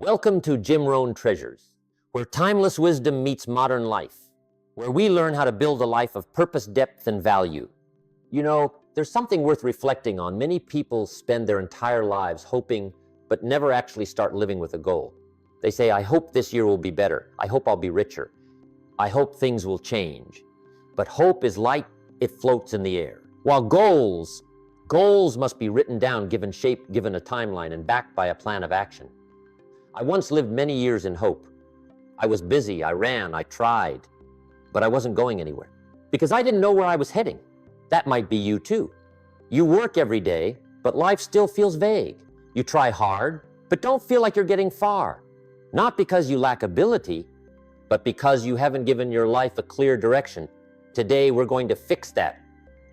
Welcome to Jim Rohn Treasures, where timeless wisdom meets modern life, where we learn how to build a life of purpose, depth, and value. You know, there's something worth reflecting on. Many people spend their entire lives hoping, but never actually start living with a goal. They say, I hope this year will be better. I hope I'll be richer. I hope things will change. But hope is light, it floats in the air. While goals must be written down, given shape, given a timeline, and backed by a plan of action. I once lived many years in hope. I was busy, I ran, I tried, but I wasn't going anywhere because I didn't know where I was heading. That might be you too. You work every day, but life still feels vague. You try hard, but don't feel like you're getting far. Not because you lack ability, but because you haven't given your life a clear direction. Today, we're going to fix that.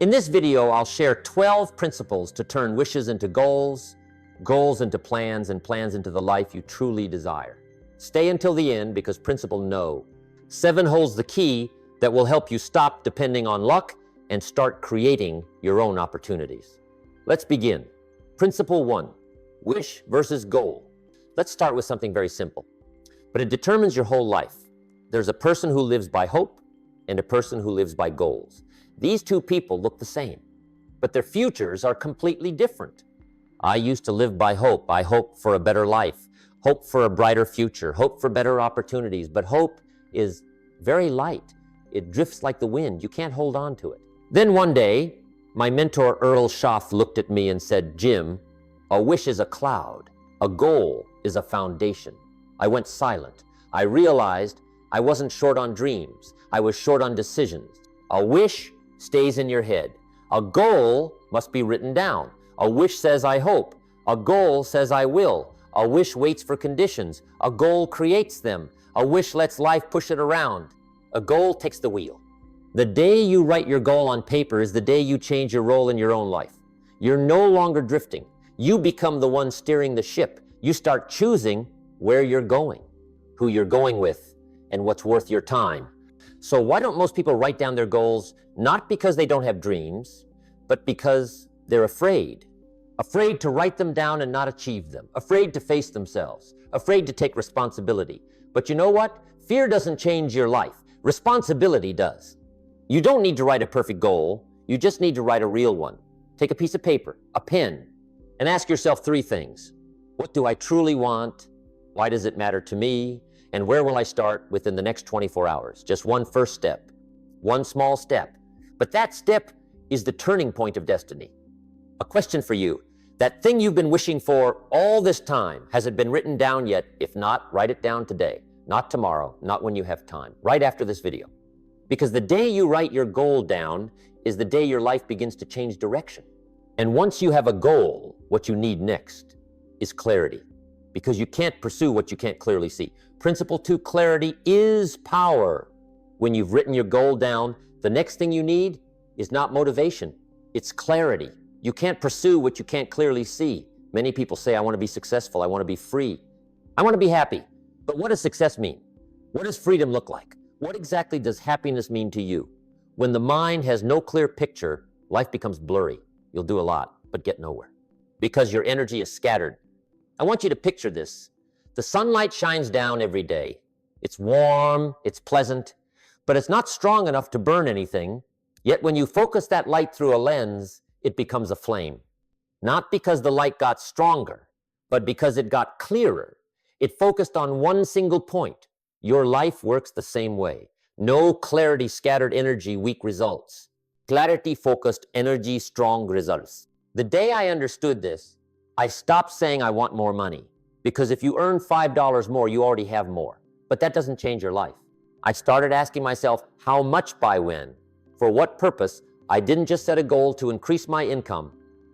In this video, I'll share 12 principles to turn wishes into goals, goals into plans, and plans into the life you truly desire. Stay until the end because principle no. 7 holds the key that will help you stop depending on luck and start creating your own opportunities. Let's begin. Principle 1, wish versus goal. Let's start with something very simple, but it determines your whole life. There's a person who lives by hope and a person who lives by goals. These two people look the same, but their futures are completely different. I used to live by hope. I hope for a better life, hope for a brighter future, hope for better opportunities. But hope is very light. It drifts like the wind. You can't hold on to it. Then one day, my mentor Earl Schaff looked at me and said, Jim, a wish is a cloud. A goal is a foundation. I went silent. I realized I wasn't short on dreams. I was short on decisions. A wish stays in your head. A goal must be written down. A wish says, I hope. A goal says, I will. A wish waits for conditions. A goal creates them. A wish lets life push it around. A goal takes the wheel. The day you write your goal on paper is the day you change your role in your own life. You're no longer drifting. You become the one steering the ship. You start choosing where you're going, who you're going with, and what's worth your time. So why don't most people write down their goals, not because they don't have dreams, but because they're afraid to write them down and not achieve them, afraid to face themselves, afraid to take responsibility. But you know what? Fear doesn't change your life. Responsibility does. You don't need to write a perfect goal. You just need to write a real one. Take a piece of paper, a pen, and ask yourself 3 things. What do I truly want? Why does it matter to me? And where will I start within the next 24 hours? Just one first step, one small step. But that step is the turning point of destiny. A question for you. That thing you've been wishing for all this time, has it been written down yet? If not, write it down today, not tomorrow, not when you have time, right after this video. Because the day you write your goal down is the day your life begins to change direction. And once you have a goal, what you need next is clarity, because you can't pursue what you can't clearly see. Principle 2, clarity is power. When you've written your goal down, the next thing you need is not motivation, it's clarity. You can't pursue what you can't clearly see. Many people say, I want to be successful, I want to be free, I want to be happy. But what does success mean? What does freedom look like? What exactly does happiness mean to you? When the mind has no clear picture, life becomes blurry. You'll do a lot, but get nowhere, because your energy is scattered. I want you to picture this. The sunlight shines down every day. It's warm, it's pleasant, but it's not strong enough to burn anything. Yet when you focus that light through a lens, it becomes a flame. Not because the light got stronger, but because it got clearer. It focused on one single point. Your life works the same way. No clarity, scattered energy, weak results. Clarity, focused energy, strong results. The day I understood this, I stopped saying I want more money. Because if you earn $5 more, you already have more. But that doesn't change your life. I started asking myself, how much by when? For what purpose? I didn't just set a goal to increase my income.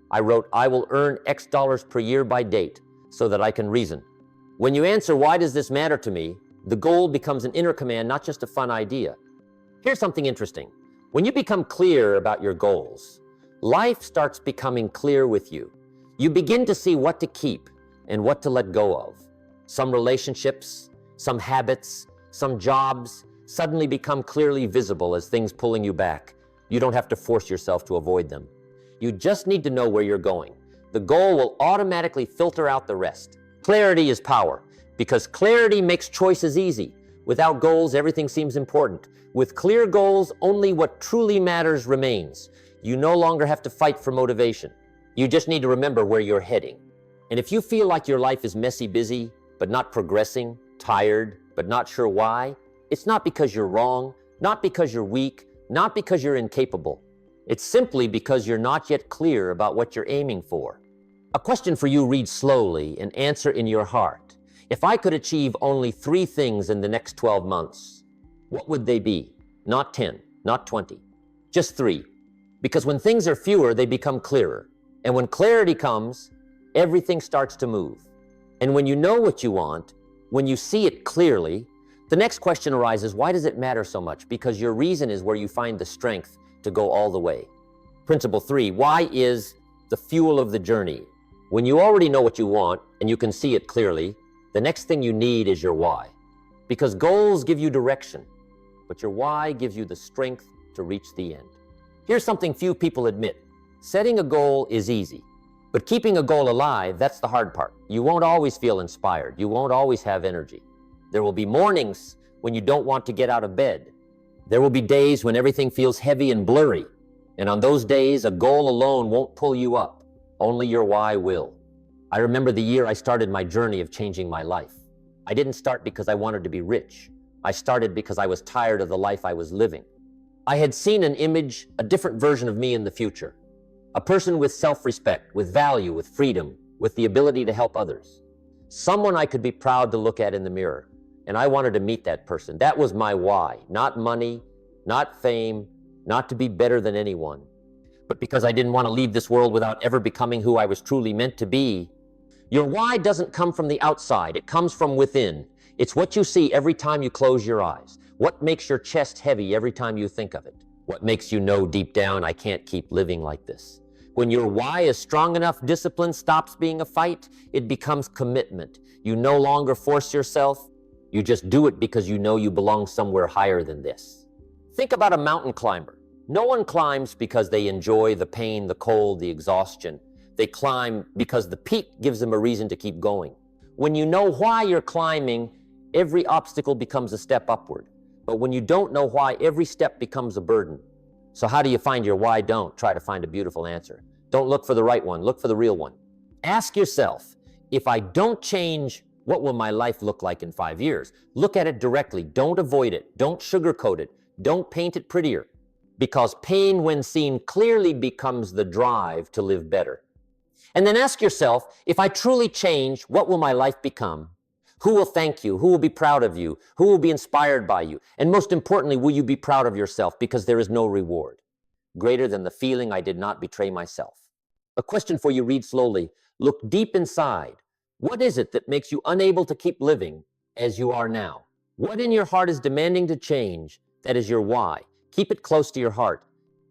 I wrote, I will earn X dollars per year by date so that I can reason. When you answer, why does this matter to me? The goal becomes an inner command, not just a fun idea. Here's something interesting. When you become clear about your goals, life starts becoming clear with you. You begin to see what to keep and what to let go of. Some relationships, some habits, some jobs suddenly become clearly visible as things pulling you back. You don't have to force yourself to avoid them. You just need to know where you're going. The goal will automatically filter out the rest. Clarity is power. Because clarity makes choices easy. Without goals, everything seems important. With clear goals, only what truly matters remains. You no longer have to fight for motivation. You just need to remember where you're heading. And if you feel like your life is messy busy, but not progressing, tired, but not sure why, it's not because you're wrong, not because you're weak, not because you're incapable. It's simply because you're not yet clear about what you're aiming for. A question for you: read slowly and answer in your heart. If I could achieve only 3 things in the next 12 months, what would they be? Not 10, not 20, just 3. Because when things are fewer, they become clearer. And when clarity comes, everything starts to move. And when you know what you want, when you see it clearly, the next question arises: why does it matter so much? Because your reason is where you find the strength to go all the way. Principle 3, why is the fuel of the journey. When you already know what you want and you can see it clearly, the next thing you need is your why. Because goals give you direction, but your why gives you the strength to reach the end. Here's something few people admit. Setting a goal is easy, but keeping a goal alive, that's the hard part. You won't always feel inspired. You won't always have energy. There will be mornings when you don't want to get out of bed. There will be days when everything feels heavy and blurry. And on those days, a goal alone won't pull you up. Only your why will. I remember the year I started my journey of changing my life. I didn't start because I wanted to be rich. I started because I was tired of the life I was living. I had seen an image, a different version of me in the future. A person with self-respect, with value, with freedom, with the ability to help others. Someone I could be proud to look at in the mirror. And I wanted to meet that person. That was my why. Not money, not fame, not to be better than anyone. But because I didn't want to leave this world without ever becoming who I was truly meant to be. Your why doesn't come from the outside. It comes from within. It's what you see every time you close your eyes. What makes your chest heavy every time you think of it? What makes you know deep down, I can't keep living like this? When your why is strong enough, discipline stops being a fight. It becomes commitment. You no longer force yourself. You just do it because you know you belong somewhere higher than this. Think about a mountain climber. No one climbs because they enjoy the pain, the cold, the exhaustion. They climb because the peak gives them a reason to keep going. When you know why you're climbing, every obstacle becomes a step upward. But when you don't know why, every step becomes a burden. So how do you find your why? Don't try to find a beautiful answer. Don't look for the right one. Look for the real one. Ask yourself, if I don't change, what will my life look like in 5 years? Look at it directly. Don't avoid it. Don't sugarcoat it. Don't paint it prettier. Because pain, when seen clearly, becomes the drive to live better. And then ask yourself, if I truly change, what will my life become? Who will thank you? Who will be proud of you? Who will be inspired by you? And most importantly, will you be proud of yourself? Because there is no reward greater than the feeling I did not betray myself. A question for you: read slowly. Look deep inside. What is it that makes you unable to keep living as you are now? What in your heart is demanding to change? That is your why. Keep it close to your heart.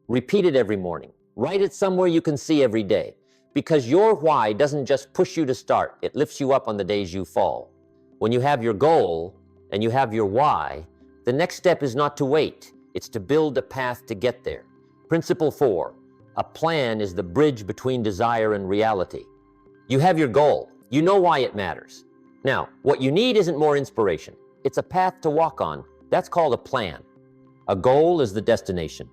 Repeat it every morning. Write it somewhere you can see every day. Because your why doesn't just push you to start, it lifts you up on the days you fall. When you have your goal and you have your why, the next step is not to wait. It's to build a path to get there. Principle 4, a plan is the bridge between desire and reality. You have your goal. You know why it matters. Now, what you need isn't more inspiration. It's a path to walk on. That's called a plan. A goal is the destination,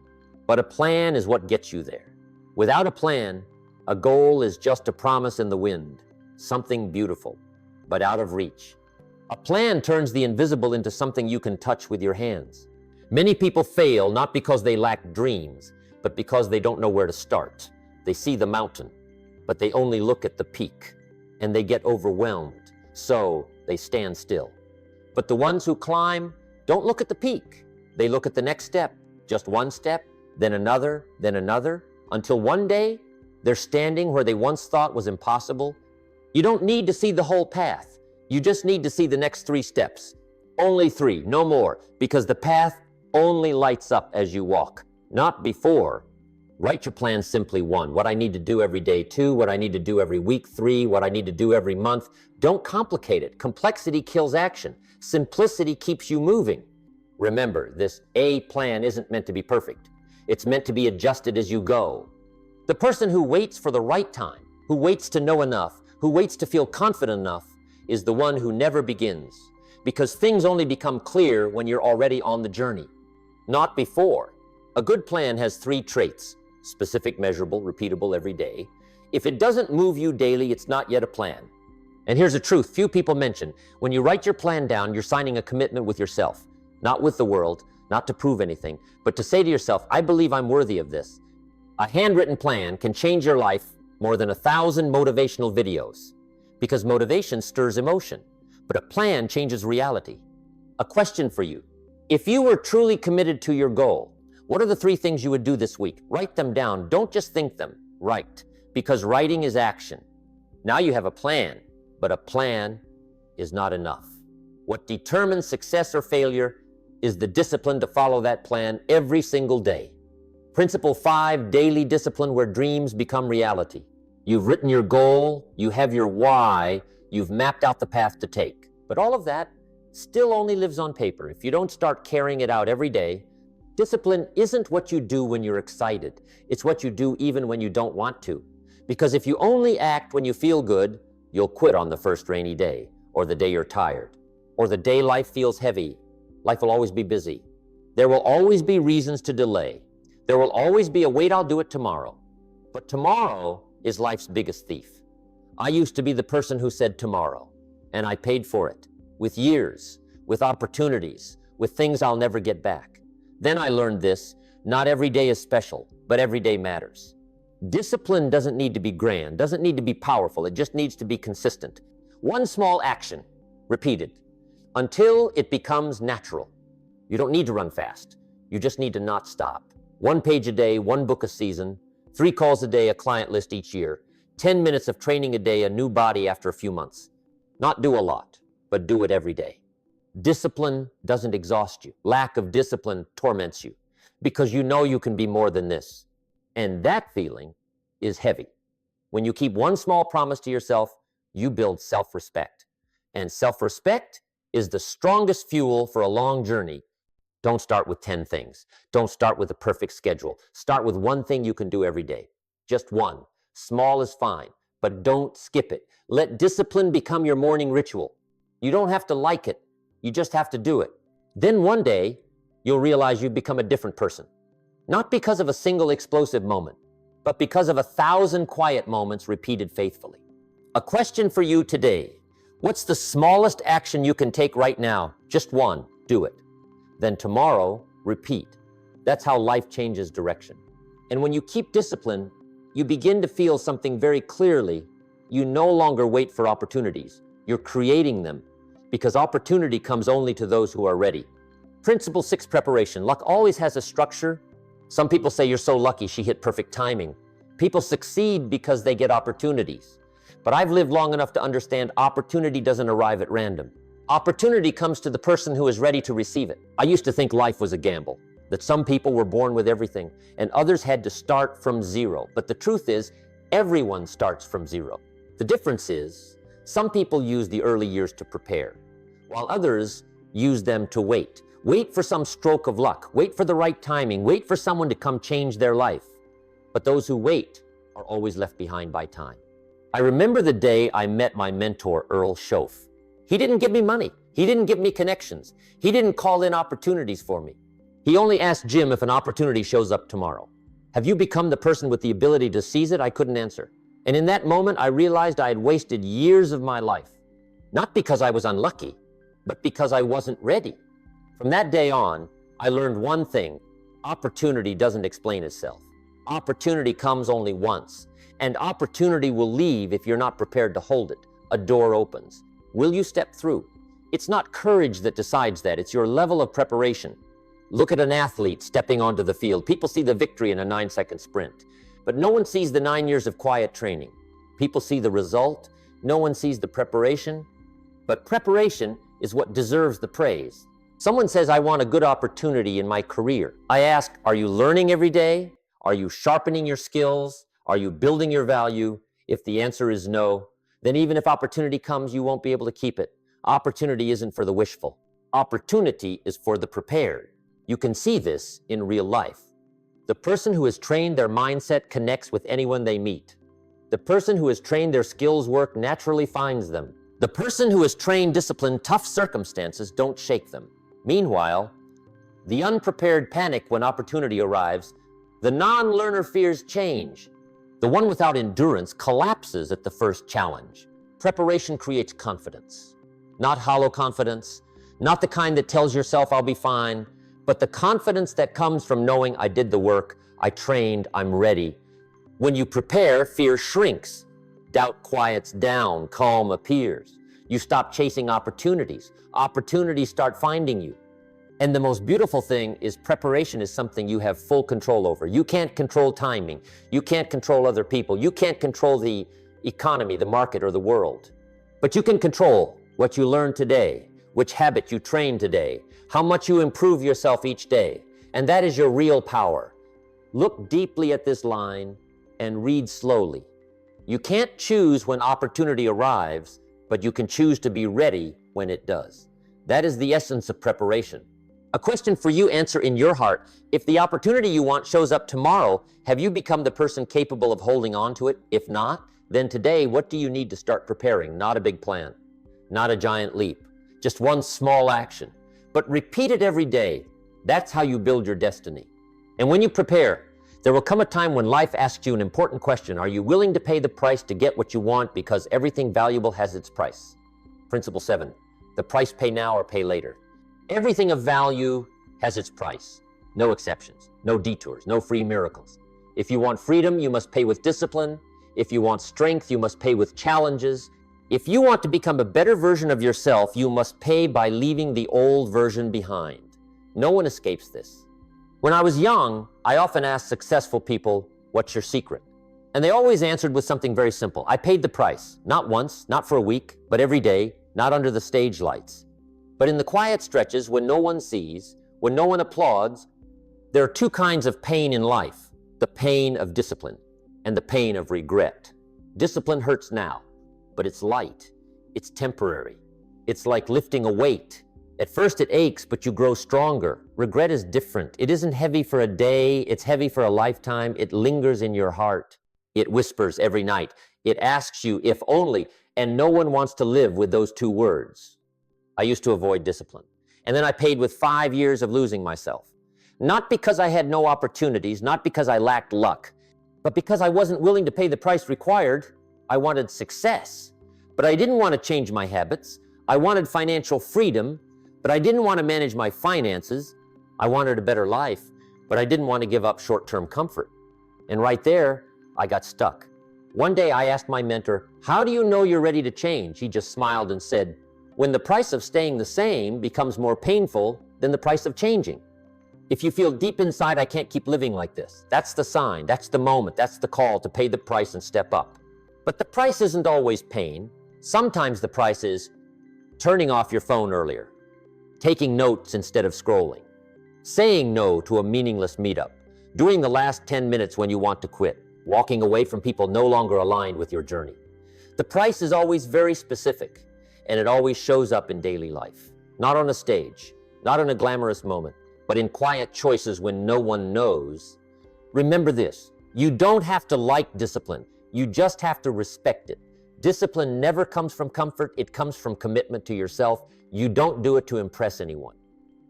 but a plan is what gets you there. Without a plan, a goal is just a promise in the wind, something beautiful, but out of reach. A plan turns the invisible into something you can touch with your hands. Many people fail not because they lack dreams, but because they don't know where to start. They see the mountain, but they only look at the peak, and they get overwhelmed, so they stand still. But the ones who climb don't look at the peak. They look at the next step, just one step, then another, until one day they're standing where they once thought was impossible. You don't need to see the whole path. You just need to see the next 3 steps. Only 3, no more, because the path only lights up as you walk, not before. Write your plan simply: 1, what I need to do every day; 2, what I need to do every week; 3, what I need to do every month. Don't complicate it. Complexity kills action. Simplicity keeps you moving. Remember, this A plan isn't meant to be perfect. It's meant to be adjusted as you go. The person who waits for the right time, who waits to know enough, who waits to feel confident enough, is the one who never begins, because things only become clear when you're already on the journey, not before. A good plan has 3 traits: specific, measurable, repeatable every day. If it doesn't move you daily, it's not yet a plan. And here's the truth few people mention: when you write your plan down, you're signing a commitment with yourself, not with the world, not to prove anything, but to say to yourself, I believe I'm worthy of this. A handwritten plan can change your life more than 1,000 motivational videos, because motivation stirs emotion, but a plan changes reality. A question for you: if you were truly committed to your goal, what are the 3 things you would do this week? Write them down. Don't just think them. Write, because writing is action. Now you have a plan, but a plan is not enough. What determines success or failure is the discipline to follow that plan every single day. Principle 5, daily discipline where dreams become reality. You've written your goal, you have your why, you've mapped out the path to take. But all of that still only lives on paper if you don't start carrying it out every day. Discipline isn't what you do when you're excited. It's what you do even when you don't want to. Because if you only act when you feel good, you'll quit on the first rainy day, or the day you're tired, or the day life feels heavy. Life will always be busy. There will always be reasons to delay. There will always be a wait, I'll do it tomorrow. But tomorrow is life's biggest thief. I used to be the person who said tomorrow, and I paid for it, with years, with opportunities, with things I'll never get back. Then I learned this: not every day is special, but every day matters. Discipline doesn't need to be grand, doesn't need to be powerful, it just needs to be consistent. One small action, repeated, until it becomes natural. You don't need to run fast, you just need to not stop. 1 page a day, 1 book a season, 3 calls a day, a client list each year, 10 minutes of training a day, a new body after a few months. Not do a lot, but do it every day. Discipline doesn't exhaust you. Lack of discipline torments you, because you know you can be more than this. And that feeling is heavy. When you keep one small promise to yourself, you build self-respect. And self-respect is the strongest fuel for a long journey. Don't start with 10 things. Don't start with a perfect schedule. Start with 1 thing you can do every day. Just 1. Small is fine, but don't skip it. Let discipline become your morning ritual. You don't have to like it. You just have to do it. Then one day, you'll realize you've become a different person. Not because of a single explosive moment, but because of 1,000 quiet moments repeated faithfully. A question for you today: what's the smallest action you can take right now? Just 1. Do it. Then tomorrow, repeat. That's how life changes direction. And when you keep discipline, you begin to feel something very clearly. You no longer wait for opportunities. You're creating them, because opportunity comes only to those who are ready. Principle 6, preparation. Luck always has a structure. Some people say, you're so lucky, she hit perfect timing. People succeed because they get opportunities. But I've lived long enough to understand opportunity doesn't arrive at random. Opportunity comes to the person who is ready to receive it. I used to think life was a gamble, that some people were born with everything and others had to start from zero. But the truth is, everyone starts from zero. The difference is, some people use the early years to prepare, while others use them to wait. Wait for some stroke of luck. Wait for the right timing. Wait for someone to come change their life. But those who wait are always left behind by time. I remember the day I met my mentor, Earl Schoaf. He didn't give me money. He didn't give me connections. He didn't call in opportunities for me. He only asked Jim if an opportunity shows up tomorrow. Have you become the person with the ability to seize it? I couldn't answer. And in that moment, I realized I had wasted years of my life. Not because I was unlucky, but because I wasn't ready. From that day on, I learned one thing: opportunity doesn't explain itself. Opportunity comes only once, and opportunity will leave if you're not prepared to hold it. A door opens. Will you step through? It's not courage that decides that, it's your level of preparation. Look at an athlete stepping onto the field. People see the victory in a 9-second sprint, but no one sees the 9 years of quiet training. People see the result, no one sees the preparation, but preparation is what deserves the praise. Someone says, I want a good opportunity in my career. I ask, are you learning every day? Are you sharpening your skills? Are you building your value? If the answer is no, then even if opportunity comes, you won't be able to keep it. Opportunity isn't for the wishful. Opportunity is for the prepared. You can see this in real life. The person who has trained their mindset connects with anyone they meet. The person who has trained their skills work naturally finds them. The person who has trained discipline, tough circumstances don't shake them. Meanwhile, the unprepared panic when opportunity arrives. The non-learner fears change. The one without endurance collapses at the first challenge. Preparation creates confidence. Not hollow confidence, not the kind that tells yourself I'll be fine, but the confidence that comes from knowing I did the work, I trained, I'm ready. When you prepare, fear shrinks. Doubt quiets down, calm appears. You stop chasing opportunities. Opportunities start finding you. And the most beautiful thing is preparation is something you have full control over. You can't control timing. You can't control other people. You can't control the economy, the market, or the world. But you can control what you learn today, which habit you train today, how much you improve yourself each day. And that is your real power. Look deeply at this line and read slowly. You can't choose when opportunity arrives, but you can choose to be ready when it does. That is the essence of preparation. A question for you, answer in your heart. If the opportunity you want shows up tomorrow, have you become the person capable of holding on to it? If not, then today, what do you need to start preparing? Not a big plan, not a giant leap, just one small action. But repeat it every day. That's how you build your destiny. And when you prepare, there will come a time when life asks you an important question. Are you willing to pay the price to get what you want? Because everything valuable has its price. Principle 7, the price pay now or pay later. Everything of value has its price. No exceptions, no detours, no free miracles. If you want freedom, you must pay with discipline. If you want strength, you must pay with challenges. If you want to become a better version of yourself, you must pay by leaving the old version behind. No one escapes this. When I was young, I often asked successful people, what's your secret? And they always answered with something very simple. I paid the price, not once, not for a week, but every day, not under the stage lights. But in the quiet stretches, when no one sees, when no one applauds, there are two kinds of pain in life, the pain of discipline and the pain of regret. Discipline hurts now, but it's light, it's temporary. It's like lifting a weight. At first it aches, but you grow stronger. Regret is different. It isn't heavy for a day, it's heavy for a lifetime. It lingers in your heart. It whispers every night. It asks you, if only, and no one wants to live with those two words. I used to avoid discipline. And then I paid with 5 years of losing myself. Not because I had no opportunities, not because I lacked luck, but because I wasn't willing to pay the price required. I wanted success, but I didn't want to change my habits. I wanted financial freedom, but I didn't want to manage my finances. I wanted a better life, but I didn't want to give up short-term comfort. And right there, I got stuck. One day I asked my mentor, how do you know you're ready to change? He just smiled and said, when the price of staying the same becomes more painful than the price of changing. If you feel deep inside, I can't keep living like this, that's the sign, that's the moment, that's the call to pay the price and step up. But the price isn't always pain. Sometimes the price is turning off your phone earlier, taking notes instead of scrolling, saying no to a meaningless meetup, doing the last 10 minutes when you want to quit, walking away from people no longer aligned with your journey. The price is always very specific, and it always shows up in daily life. Not on a stage, not in a glamorous moment, but in quiet choices when no one knows. Remember this, you don't have to like discipline, you just have to respect it. Discipline never comes from comfort, it comes from commitment to yourself. You don't do it to impress anyone.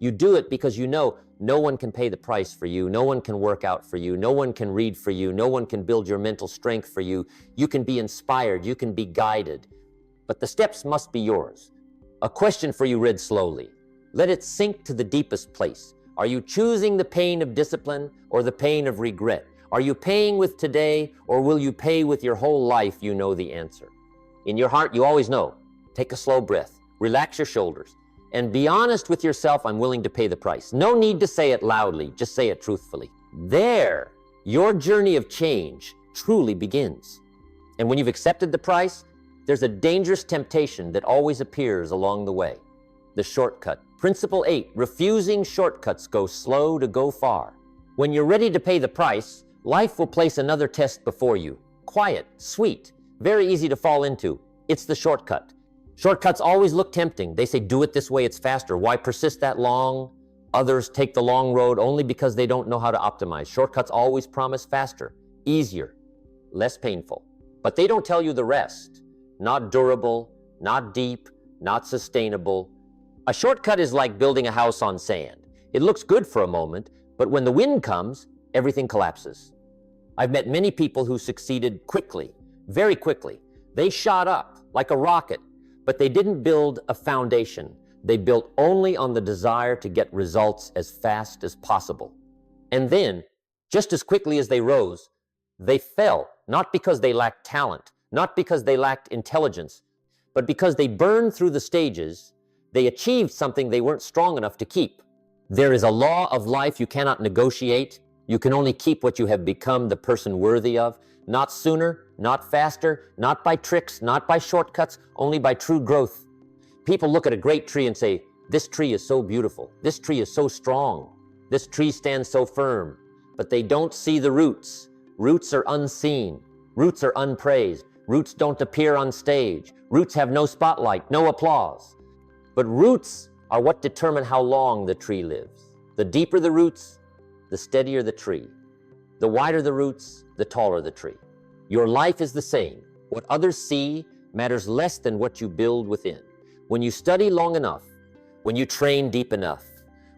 You do it because you know no one can pay the price for you, no one can work out for you, no one can read for you, no one can build your mental strength for you. You can be inspired, you can be guided, but the steps must be yours. A question for you, read slowly. Let it sink to the deepest place. Are you choosing the pain of discipline or the pain of regret? Are you paying with today or will you pay with your whole life? You know the answer. In your heart, you always know. Take a slow breath, relax your shoulders, and be honest with yourself. I'm willing to pay the price. No need to say it loudly, just say it truthfully. There, your journey of change truly begins. And when you've accepted the price, there's a dangerous temptation that always appears along the way. The shortcut. Principle 8, refusing shortcuts. Go slow to go far. When you're ready to pay the price, life will place another test before you. Quiet, sweet, very easy to fall into. It's the shortcut. Shortcuts always look tempting. They say, do it this way, it's faster. Why persist that long? Others take the long road only because they don't know how to optimize. Shortcuts always promise faster, easier, less painful. But they don't tell you the rest. Not durable, not deep, not sustainable. A shortcut is like building a house on sand. It looks good for a moment, but when the wind comes, everything collapses. I've met many people who succeeded quickly, very quickly. They shot up like a rocket, but they didn't build a foundation. They built only on the desire to get results as fast as possible. And then, just as quickly as they rose, they fell, not because they lacked talent, not because they lacked intelligence, but because they burned through the stages. They achieved something they weren't strong enough to keep. There is a law of life you cannot negotiate. You can only keep what you have become the person worthy of, not sooner, not faster, not by tricks, not by shortcuts, only by true growth. People look at a great tree and say, this tree is so beautiful, this tree is so strong, this tree stands so firm, but they don't see the roots. Roots are unseen, roots are unpraised, roots don't appear on stage, roots have no spotlight, no applause. But roots are what determine how long the tree lives. The deeper the roots, the steadier the tree. The wider the roots, the taller the tree. Your life is the same. What others see matters less than what you build within. When you study long enough, when you train deep enough,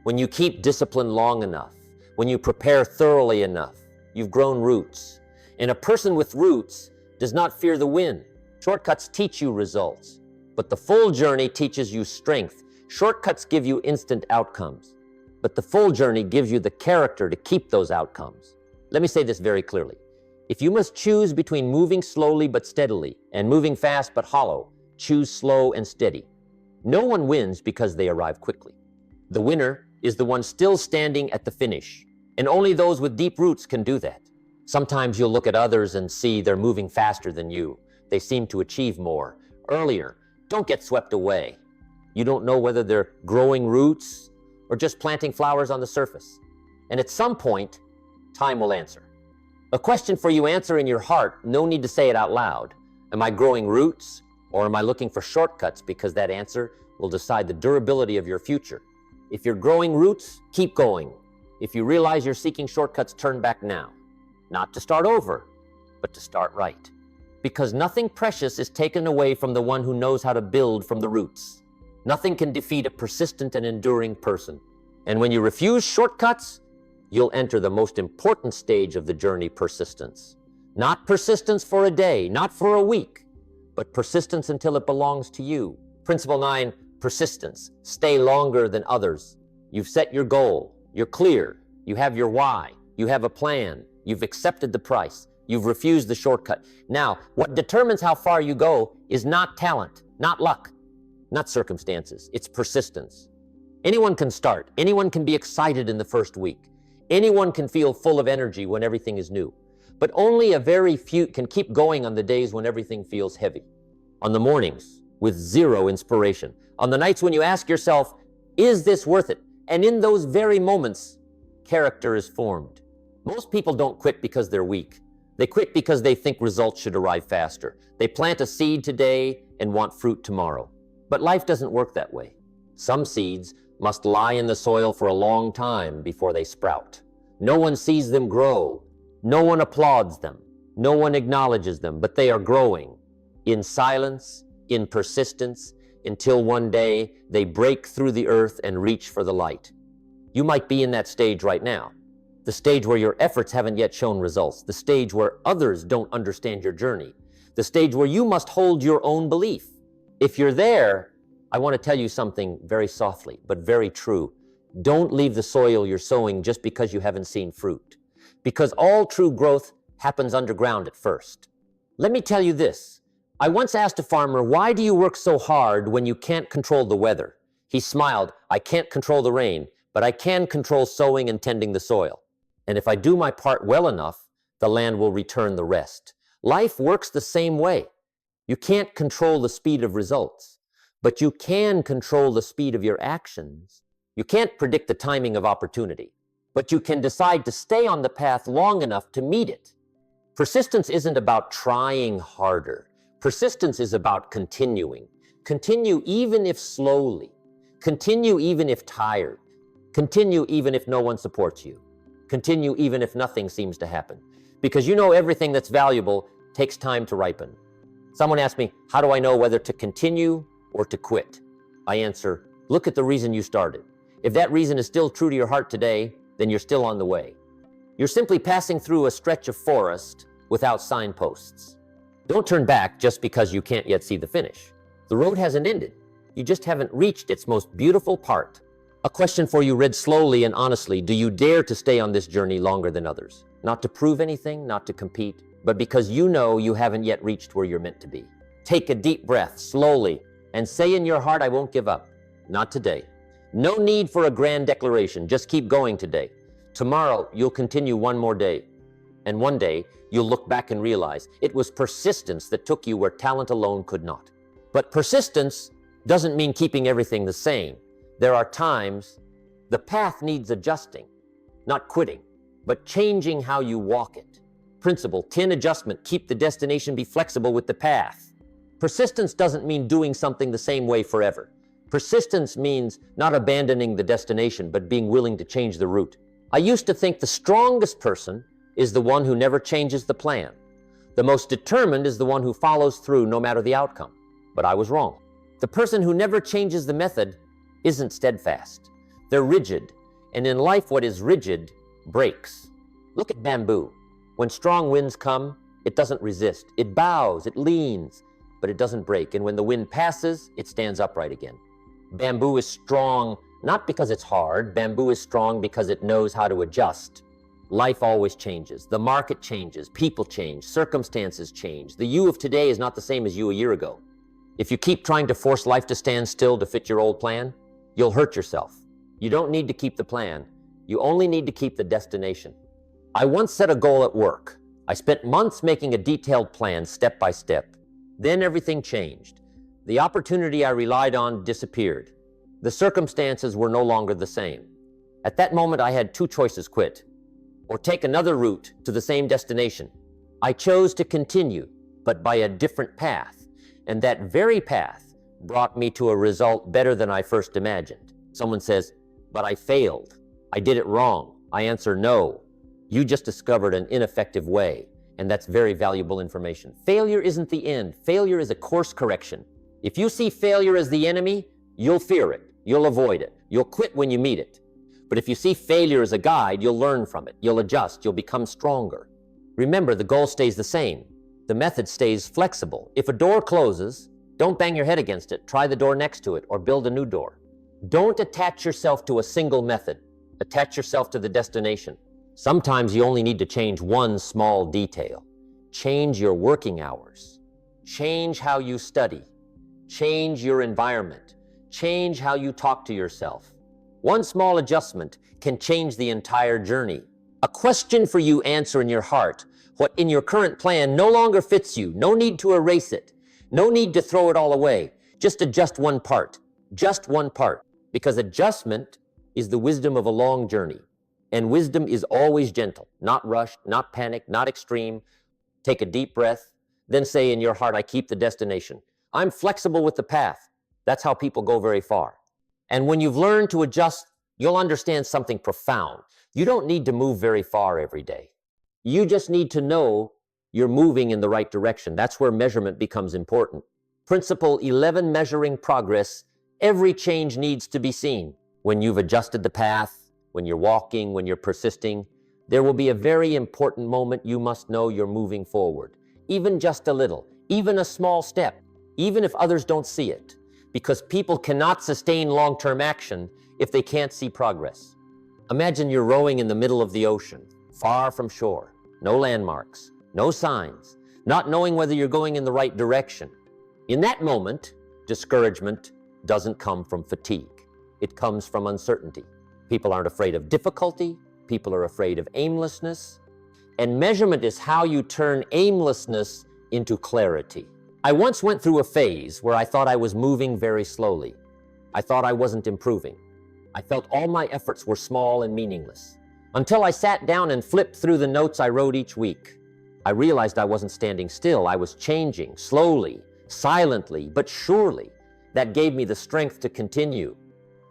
when you keep discipline long enough, when you prepare thoroughly enough, you've grown roots. And a person with roots does not fear the wind. Shortcuts teach you results, but the full journey teaches you strength. Shortcuts give you instant outcomes, but the full journey gives you the character to keep those outcomes. Let me say this very clearly. If you must choose between moving slowly but steadily and moving fast but hollow, choose slow and steady. No one wins because they arrive quickly. The winner is the one still standing at the finish, and only those with deep roots can do that. Sometimes you'll look at others and see they're moving faster than you. They seem to achieve more, earlier. Don't get swept away. You don't know whether they're growing roots or just planting flowers on the surface. And at some point, time will answer. A question for you, answer in your heart, no need to say it out loud. Am I growing roots or am I looking for shortcuts? Because that answer will decide the durability of your future. If you're growing roots, keep going. If you realize you're seeking shortcuts, turn back now. Not to start over, but to start right. Because nothing precious is taken away from the one who knows how to build from the roots. Nothing can defeat a persistent and enduring person. And when you refuse shortcuts, you'll enter the most important stage of the journey, persistence. Not persistence for a day, not for a week, but persistence until it belongs to you. Principle 9, persistence. Stay longer than others. You've set your goal. You're clear. You have your why. You have a plan. You've accepted the price. You've refused the shortcut. Now, what determines how far you go is not talent, not luck, not circumstances. It's persistence. Anyone can start. Anyone can be excited in the first week. Anyone can feel full of energy when everything is new. But only a very few can keep going on the days when everything feels heavy. On the mornings with zero inspiration. On the nights when you ask yourself, is this worth it? And in those very moments, character is formed. Most people don't quit because they're weak. They quit because they think results should arrive faster. They plant a seed today and want fruit tomorrow. But life doesn't work that way. Some seeds must lie in the soil for a long time before they sprout. No one sees them grow. No one applauds them. No one acknowledges them, but they are growing in silence, in persistence, until one day they break through the earth and reach for the light. You might be in that stage right now. The stage where your efforts haven't yet shown results. The stage where others don't understand your journey. The stage where you must hold your own belief. If you're there, I want to tell you something very softly, but very true. Don't leave the soil you're sowing just because you haven't seen fruit. Because all true growth happens underground at first. Let me tell you this. I once asked a farmer, why do you work so hard when you can't control the weather? He smiled, I can't control the rain, but I can control sowing and tending the soil. And if I do my part well enough, the land will return the rest. Life works the same way. You can't control the speed of results, but you can control the speed of your actions. You can't predict the timing of opportunity, but you can decide to stay on the path long enough to meet it. Persistence isn't about trying harder. Persistence is about continuing. Continue even if slowly. Continue even if tired. Continue even if no one supports you. Continue even if nothing seems to happen. Because you know everything that's valuable takes time to ripen. Someone asked me, how do I know whether to continue or to quit? I answer, look at the reason you started. If that reason is still true to your heart today, then you're still on the way. You're simply passing through a stretch of forest without signposts. Don't turn back just because you can't yet see the finish. The road hasn't ended. You just haven't reached its most beautiful part. A question for you read slowly and honestly. Do you dare to stay on this journey longer than others? Not to prove anything, not to compete, but because you know you haven't yet reached where you're meant to be. Take a deep breath slowly and say in your heart, I won't give up. Not today. No need for a grand declaration. Just keep going today. Tomorrow, you'll continue one more day. And one day, you'll look back and realize it was persistence that took you where talent alone could not. But persistence doesn't mean keeping everything the same. There are times the path needs adjusting, not quitting, but changing how you walk it. Principle 10, adjustment. Keep the destination, be flexible with the path. Persistence doesn't mean doing something the same way forever. Persistence means not abandoning the destination, but being willing to change the route. I used to think the strongest person is the one who never changes the plan. The most determined is the one who follows through no matter the outcome. But I was wrong. The person who never changes the method isn't steadfast. They're rigid, and in life what is rigid breaks. Look at bamboo. When strong winds come, it doesn't resist. It bows, it leans, but it doesn't break. And when the wind passes, it stands upright again. Bamboo is strong not because it's hard. Bamboo is strong because it knows how to adjust. Life always changes. The market changes. People change. Circumstances change. The you of today is not the same as you a year ago. If you keep trying to force life to stand still to fit your old plan, you'll hurt yourself. You don't need to keep the plan. You only need to keep the destination. I once set a goal at work. I spent months making a detailed plan step by step. Then everything changed. The opportunity I relied on disappeared. The circumstances were no longer the same. At that moment, I had two choices: quit or take another route to the same destination. I chose to continue, but by a different path. And that very path brought me to a result better than I first imagined. Someone says, but I failed. I did it wrong. I answer, no. You just discovered an ineffective way, and that's very valuable information. Failure isn't the end. Failure is a course correction. If you see failure as the enemy, you'll fear it. You'll avoid it. You'll quit when you meet it. But if you see failure as a guide, you'll learn from it. You'll adjust. You'll become stronger. Remember, the goal stays the same. The method stays flexible. If a door closes, don't bang your head against it. Try the door next to it or build a new door. Don't attach yourself to a single method. Attach yourself to the destination. Sometimes you only need to change one small detail. Change your working hours. Change how you study. Change your environment. Change how you talk to yourself. One small adjustment can change the entire journey. A question for you: answer in your heart what in your current plan no longer fits you. No need to erase it. No need to throw it all away. Just adjust one part. Just one part. Because adjustment is the wisdom of a long journey. And wisdom is always gentle, not rushed, not panicked, not extreme. Take a deep breath, then say in your heart, I keep the destination. I'm flexible with the path. That's how people go very far. And when you've learned to adjust, you'll understand something profound. You don't need to move very far every day. You just need to know you're moving in the right direction. That's where measurement becomes important. Principle 11, measuring progress. Every change needs to be seen. When you've adjusted the path, when you're walking, when you're persisting, there will be a very important moment you must know you're moving forward. Even just a little, even a small step, even if others don't see it. Because people cannot sustain long-term action if they can't see progress. Imagine you're rowing in the middle of the ocean, far from shore, no landmarks, no signs, not knowing whether you're going in the right direction. In that moment, discouragement doesn't come from fatigue. It comes from uncertainty. People aren't afraid of difficulty. People are afraid of aimlessness. And measurement is how you turn aimlessness into clarity. I once went through a phase where I thought I was moving very slowly. I thought I wasn't improving. I felt all my efforts were small and meaningless. Until I sat down and flipped through the notes I wrote each week. I realized I wasn't standing still. I was changing, slowly, silently, but surely. That gave me the strength to continue.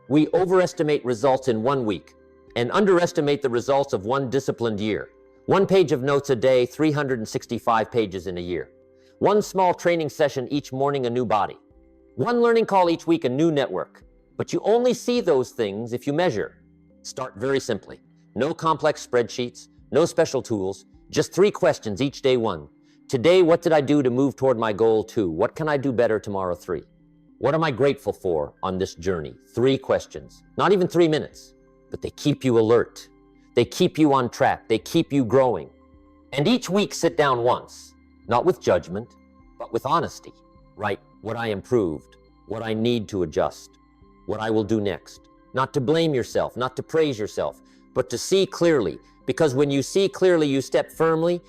We overestimate results in 1 week and underestimate the results of one disciplined year. 1 page of notes a day, 365 pages in a year. One small training session each morning, a new body. One learning call each week, a new network. But you only see those things if you measure. Start very simply. No complex spreadsheets, no special tools, just 3 questions each day. 1. Today, what did I do to move toward my goal? 2. What can I do better tomorrow? 3. What am I grateful for on this journey? 3 questions. Not even 3 minutes, but they keep you alert. They keep you on track. They keep you growing. And each week, sit down once, not with judgment, but with honesty. Write what I improved, what I need to adjust, what I will do next. Not to blame yourself, not to praise yourself, but to see clearly. Because when you see clearly, you step firmly.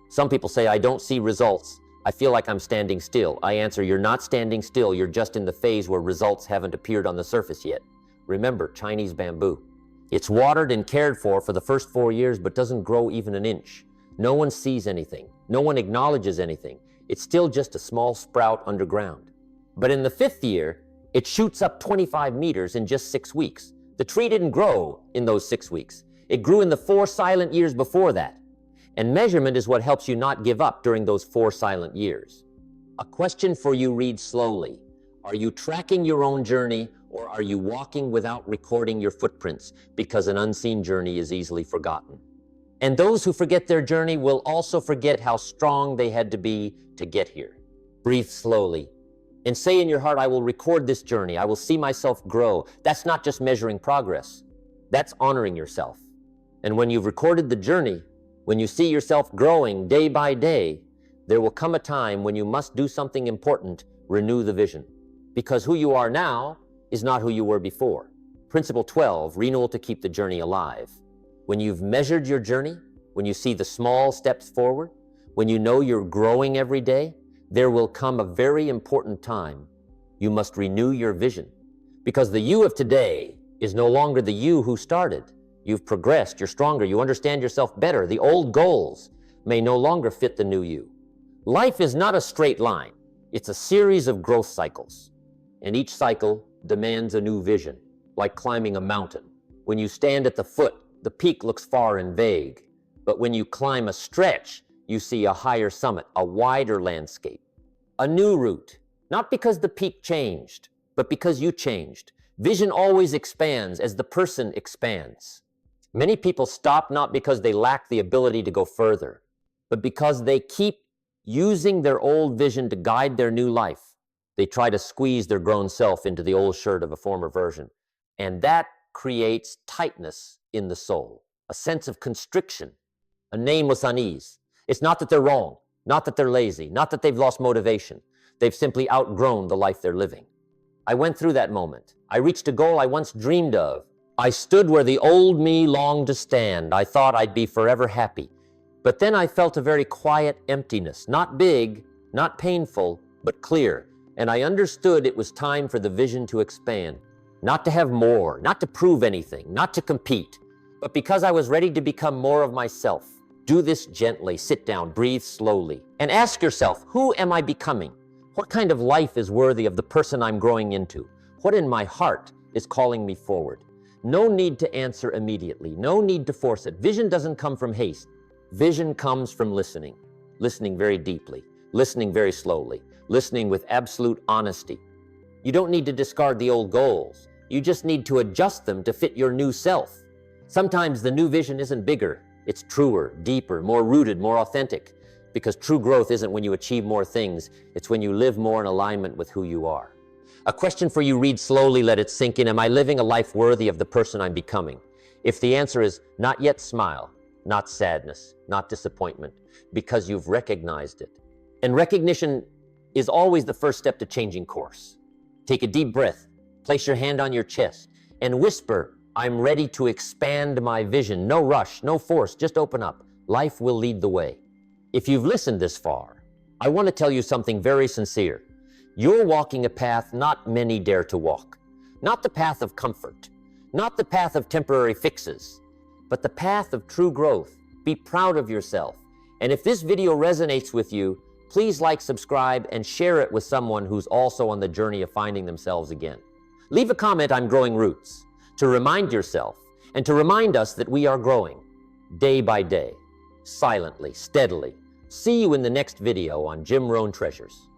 Some people say, I don't see results. I feel like I'm standing still. I answer, you're not standing still. You're just in the phase where results haven't appeared on the surface yet. Remember, Chinese bamboo. It's watered and cared for the first 4 years, but doesn't grow even an inch. No one sees anything. No one acknowledges anything. It's still just a small sprout underground. But in the 5th year, it shoots up 25 meters in just 6 weeks. The tree didn't grow in those 6 weeks. It grew in the 4 silent years before that. And measurement is what helps you not give up during those 4 silent years. A question for you, read slowly. Are you tracking your own journey, or are you walking without recording your footprints? Because an unseen journey is easily forgotten. And those who forget their journey will also forget how strong they had to be to get here. Breathe slowly and say in your heart, I will record this journey. I will see myself grow. That's not just measuring progress. That's honoring yourself. And when you've recorded the journey, when you see yourself growing day by day, there will come a time when you must do something important, renew the vision. Because who you are now is not who you were before. Principle 12, renewal to keep the journey alive. When you've measured your journey, when you see the small steps forward, when you know you're growing every day, there will come a very important time. You must renew your vision. Because the you of today is no longer the you who started. You've progressed, you're stronger, you understand yourself better. The old goals may no longer fit the new you. Life is not a straight line. It's a series of growth cycles. And each cycle demands a new vision, like climbing a mountain. When you stand at the foot, the peak looks far and vague. But when you climb a stretch, you see a higher summit, a wider landscape, a new route. Not because the peak changed, but because you changed. Vision always expands as the person expands. Many people stop not because they lack the ability to go further, but because they keep using their old vision to guide their new life. They try to squeeze their grown self into the old shirt of a former version. And that creates tightness in the soul, a sense of constriction, a nameless unease. It's not that they're wrong, not that they're lazy, not that they've lost motivation. They've simply outgrown the life they're living. I went through that moment. I reached a goal I once dreamed of. I stood where the old me longed to stand. I thought I'd be forever happy. But then I felt a very quiet emptiness, not big, not painful, but clear. And I understood it was time for the vision to expand. Not to have more, not to prove anything, not to compete, but because I was ready to become more of myself. Do this gently, sit down, breathe slowly, and ask yourself, who am I becoming? What kind of life is worthy of the person I'm growing into? What in my heart is calling me forward? No need to answer immediately, no need to force it. Vision doesn't come from haste. Vision comes from listening, listening very deeply, listening very slowly, listening with absolute honesty. You don't need to discard the old goals. You just need to adjust them to fit your new self. Sometimes the new vision isn't bigger. It's truer, deeper, more rooted, more authentic. Because true growth isn't when you achieve more things. It's when you live more in alignment with who you are. A question for you, read slowly, let it sink in. Am I living a life worthy of the person I'm becoming? If the answer is not yet, smile. Not sadness, not disappointment, because you've recognized it. And recognition is always the first step to changing course. Take a deep breath, place your hand on your chest, and whisper, I'm ready to expand my vision. No rush, no force, just open up. Life will lead the way. If you've listened this far, I want to tell you something very sincere. You're walking a path not many dare to walk. Not the path of comfort, not the path of temporary fixes, but the path of true growth. Be proud of yourself. And if this video resonates with you, please like, subscribe, and share it with someone who's also on the journey of finding themselves again. Leave a comment, I'm growing roots, to remind yourself and to remind us that we are growing day by day, silently, steadily, See you in the next video on Jim Rohn Treasures.